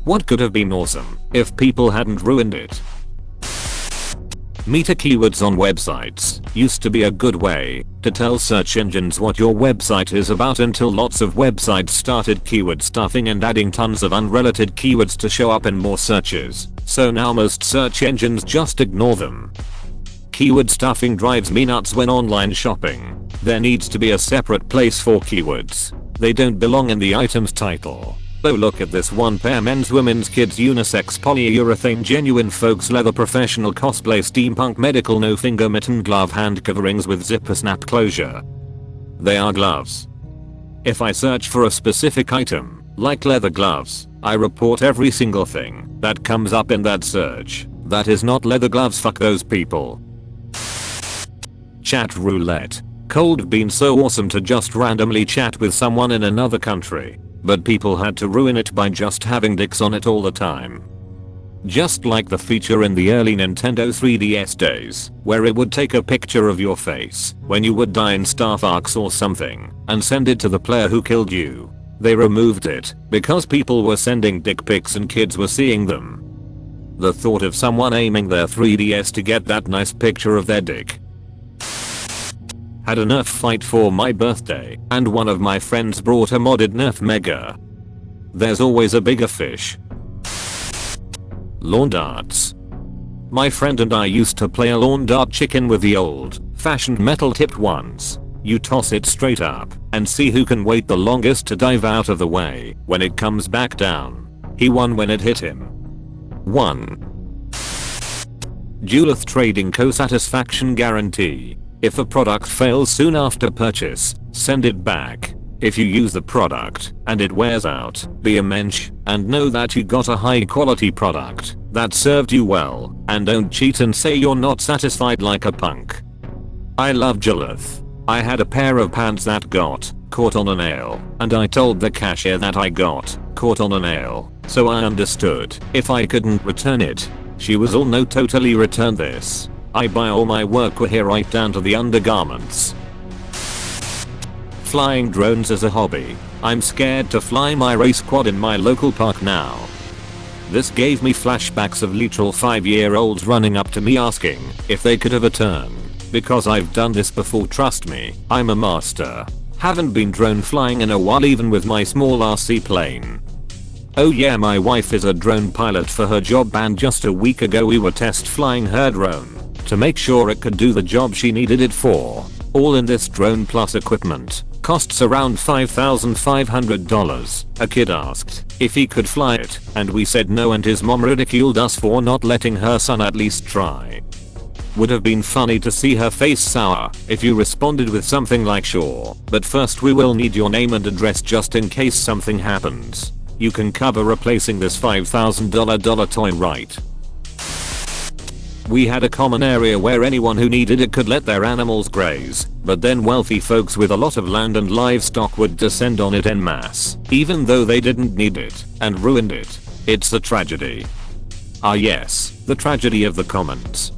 What could have been awesome if people hadn't ruined it? Meta keywords on websites used to be a good way to tell search engines what your website is about until lots of websites started keyword stuffing and adding tons of unrelated keywords to show up in more searches, so now most search engines just ignore them. Keyword stuffing drives me nuts when online shopping. There needs to be a separate place for keywords. They don't belong in the item's title. Oh, look at this one pair: men's, women's, kids, unisex, polyurethane, genuine, folks, leather, professional, cosplay, steampunk, medical, no finger, mitten, glove, hand coverings with zipper snap closure. They are gloves. If I search for a specific item, like leather gloves, I report every single thing that comes up in that search that is not leather gloves. Fuck those people. Chat roulette. Cold been so awesome to just randomly chat with someone in another country, but people had to ruin it by just having dicks on it all the time. Just like the feature in the early Nintendo 3DS days, where it would take a picture of your face when you would die in Staff Arcs or something, and send it to the player who killed you. They removed it because people were sending dick pics and kids were seeing them. The thought of someone aiming their 3DS to get that nice picture of their dick. Had a Nerf fight for my birthday, and one of my friends brought a modded Nerf Mega. There's always a bigger fish. Lawn darts. My friend and I used to play a lawn dart chicken with the old-fashioned metal tipped ones. You toss it straight up and see who can wait the longest to dive out of the way when it comes back down. He won when it hit him. 1. Duluth Trading Co. Satisfaction Guarantee. If a product fails soon after purchase, send it back. If you use the product and it wears out, be a mensch and know that you got a high quality product that served you well, and don't cheat and say you're not satisfied like a punk. I love Duluth. I had a pair of pants that got caught on a nail, and I told the cashier that I got caught on a nail, so I understood if I couldn't return it. She was all, no, totally return this. I buy all my workwear here right down to the undergarments. Flying drones as a hobby. I'm scared to fly my race quad in my local park now. This gave me flashbacks of literal 5-year-olds running up to me asking if they could have a turn. Because I've done this before, trust me, I'm a master. Haven't been drone flying in a while even with my small RC plane. Oh yeah, my wife is a drone pilot for her job, and just a week ago we were test flying her drone to make sure it could do the job she needed it for. All in this drone plus equipment costs around $5,500. A kid asked if he could fly it, and we said no, and his mom ridiculed us for not letting her son at least try. Would have been funny to see her face sour if you responded with something like sure, but first we will need your name and address just in case something happens. You can cover replacing this $5,000 toy, right? We had a common area where anyone who needed it could let their animals graze, but then wealthy folks with a lot of land and livestock would descend on it en masse, even though they didn't need it, and ruined it. It's a tragedy. Ah yes, the tragedy of the commons.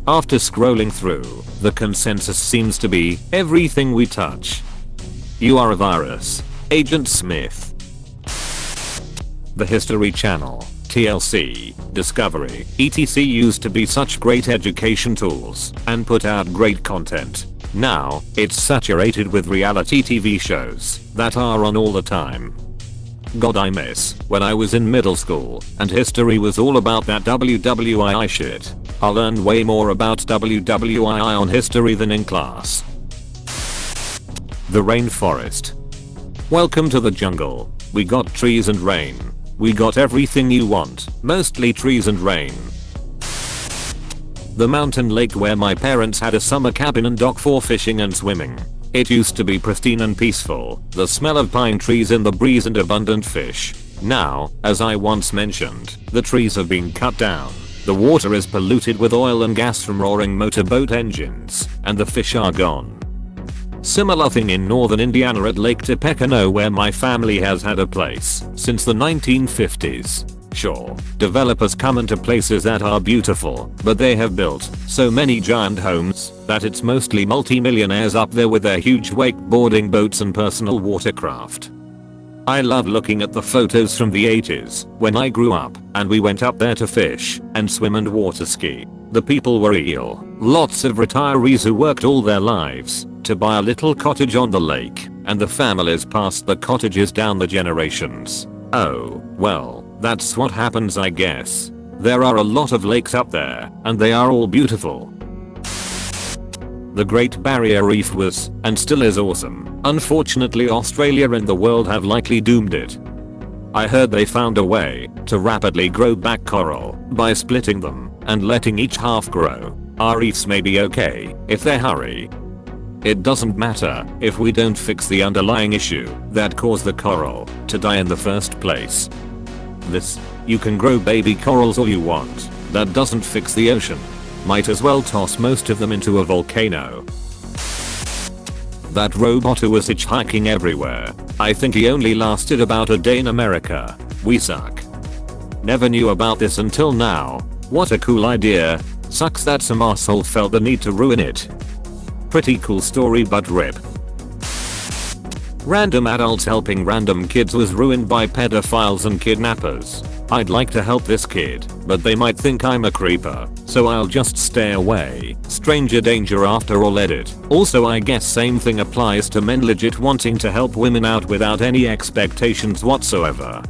After scrolling through, the consensus seems to be everything we touch. You are a virus. Agent Smith. The History Channel, TLC, Discovery, etc. used to be such great education tools and put out great content. Now, it's saturated with reality TV shows that are on all the time. God, I miss when I was in middle school and history was all about that WWII shit. I learned way more about WWII on history than in class. The rainforest. Welcome to the jungle. We got trees and rain. We got everything you want, mostly trees and rain. The mountain lake where my parents had a summer cabin and dock for fishing and swimming. It used to be pristine and peaceful, the smell of pine trees in the breeze and abundant fish. Now, as I once mentioned, the trees have been cut down. The water is polluted with oil and gas from roaring motorboat engines, and the fish are gone. Similar thing in northern Indiana at Lake Tippecanoe, where my family has had a place since the 1950s. Sure, developers come into places that are beautiful, but they have built so many giant homes that it's mostly multi-millionaires up there with their huge wakeboarding boats and personal watercraft. I love looking at the photos from the 80s when I grew up and we went up there to fish and swim and water ski. The people were real. Lots of retirees who worked all their lives to buy a little cottage on the lake, and the families passed the cottages down the generations. Oh, well, that's what happens I guess. There are a lot of lakes up there and they are all beautiful. The Great Barrier Reef was, and still is, awesome. Unfortunately, Australia and the world have likely doomed it. I heard they found a way to rapidly grow back coral by splitting them and letting each half grow. Our reefs may be okay if they hurry. It doesn't matter if we don't fix the underlying issue that caused the coral to die in the first place. You can grow baby corals all you want. That doesn't fix the ocean. Might as well toss most of them into a volcano. That robot who was hitchhiking everywhere. I think he only lasted about a day in America. We suck. Never knew about this until now. What a cool idea. Sucks that some arsehole felt the need to ruin it. Pretty cool story, but rip. Random adults helping random kids was ruined by pedophiles and kidnappers. I'd like to help this kid, but they might think I'm a creeper, so I'll just stay away. Stranger danger after all. Edit. Also, I guess same thing applies to men legit wanting to help women out without any expectations whatsoever.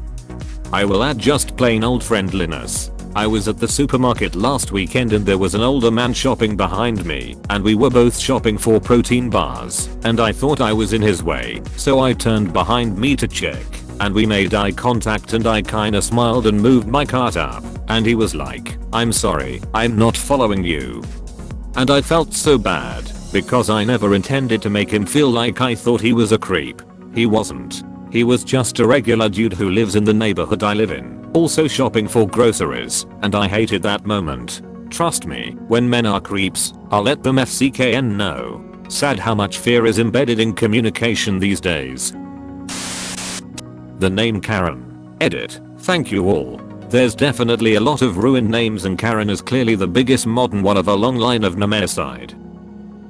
I will add just plain old friendliness. I was at the supermarket last weekend and there was an older man shopping behind me, and we were both shopping for protein bars, and I thought I was in his way, so I turned behind me to check, and we made eye contact and I kinda smiled and moved my cart up, and he was like, "I'm sorry, I'm not following you." And I felt so bad, because I never intended to make him feel like I thought he was a creep. He wasn't. He was just a regular dude who lives in the neighborhood I live in, also shopping for groceries, and I hated that moment. Trust me, when men are creeps, I'll let them FCKN know. Sad how much fear is embedded in communication these days. The name Karen. Edit. Thank you all. There's definitely a lot of ruined names and Karen is clearly the biggest modern one of a long line of Nemeside.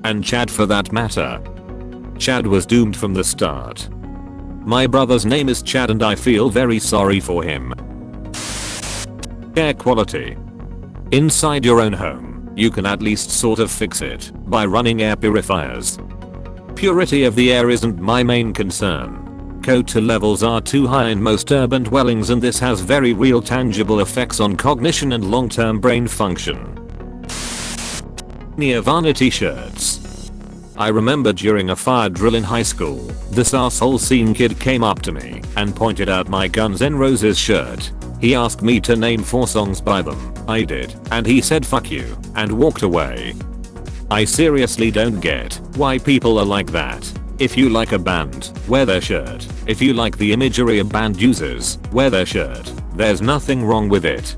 And Chad for that matter. Chad was doomed from the start. My brother's name is Chad and I feel very sorry for him. Air quality. Inside your own home, you can at least sort of fix it by running air purifiers. Purity of the air isn't my main concern. CO2 levels are too high in most urban dwellings and this has very real tangible effects on cognition and long-term brain function. Nirvana t-shirts. I remember during a fire drill in high school, this arsehole scene kid came up to me and pointed out my Guns N' Roses shirt. He asked me to name 4 songs by them. I did, and he said fuck you, and walked away. I seriously don't get why people are like that. If you like a band, wear their shirt. If you like the imagery a band uses, wear their shirt. There's nothing wrong with it.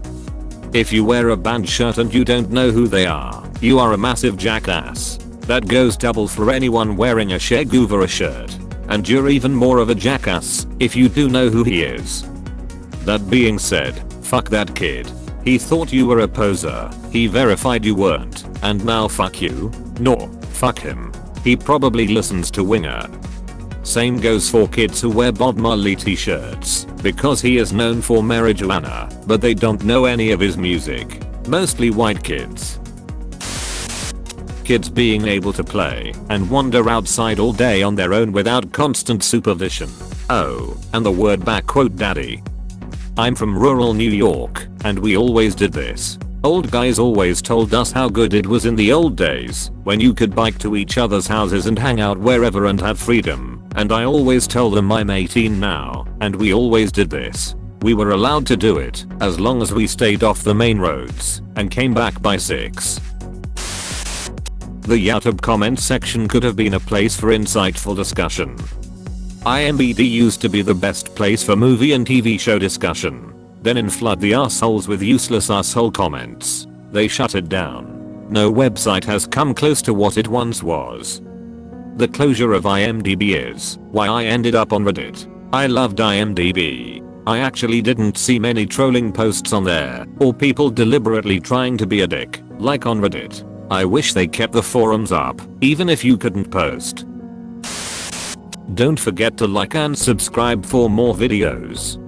If you wear a band shirt and you don't know who they are, you are a massive jackass. That goes double for anyone wearing a Che Guevara shirt. And you're even more of a jackass if you do know who he is. That being said, fuck that kid. He thought you were a poser. He verified you weren't. And now fuck you? No, fuck him. He probably listens to Winger. Same goes for kids who wear Bob Marley t-shirts, because he is known for marijuana, but they don't know any of his music. Mostly white kids. Kids being able to play and wander outside all day on their own without constant supervision. Oh, and the word daddy. I'm from rural New York, and we always did this. Old guys always told us how good it was in the old days, when you could bike to each other's houses and hang out wherever and have freedom, and I always tell them I'm 18 now, and we always did this. We were allowed to do it, as long as we stayed off the main roads, and came back by 6. The YouTube comment section could have been a place for insightful discussion. IMBD used to be the best place for movie and TV show discussion. Then flood the assholes with useless asshole comments. They shut it down. No website has come close to what it once was. The closure of IMDb is why I ended up on Reddit. I loved IMDb. I actually didn't see many trolling posts on there, or people deliberately trying to be a dick, like on Reddit. I wish they kept the forums up, even if you couldn't post. Don't forget to like and subscribe for more videos.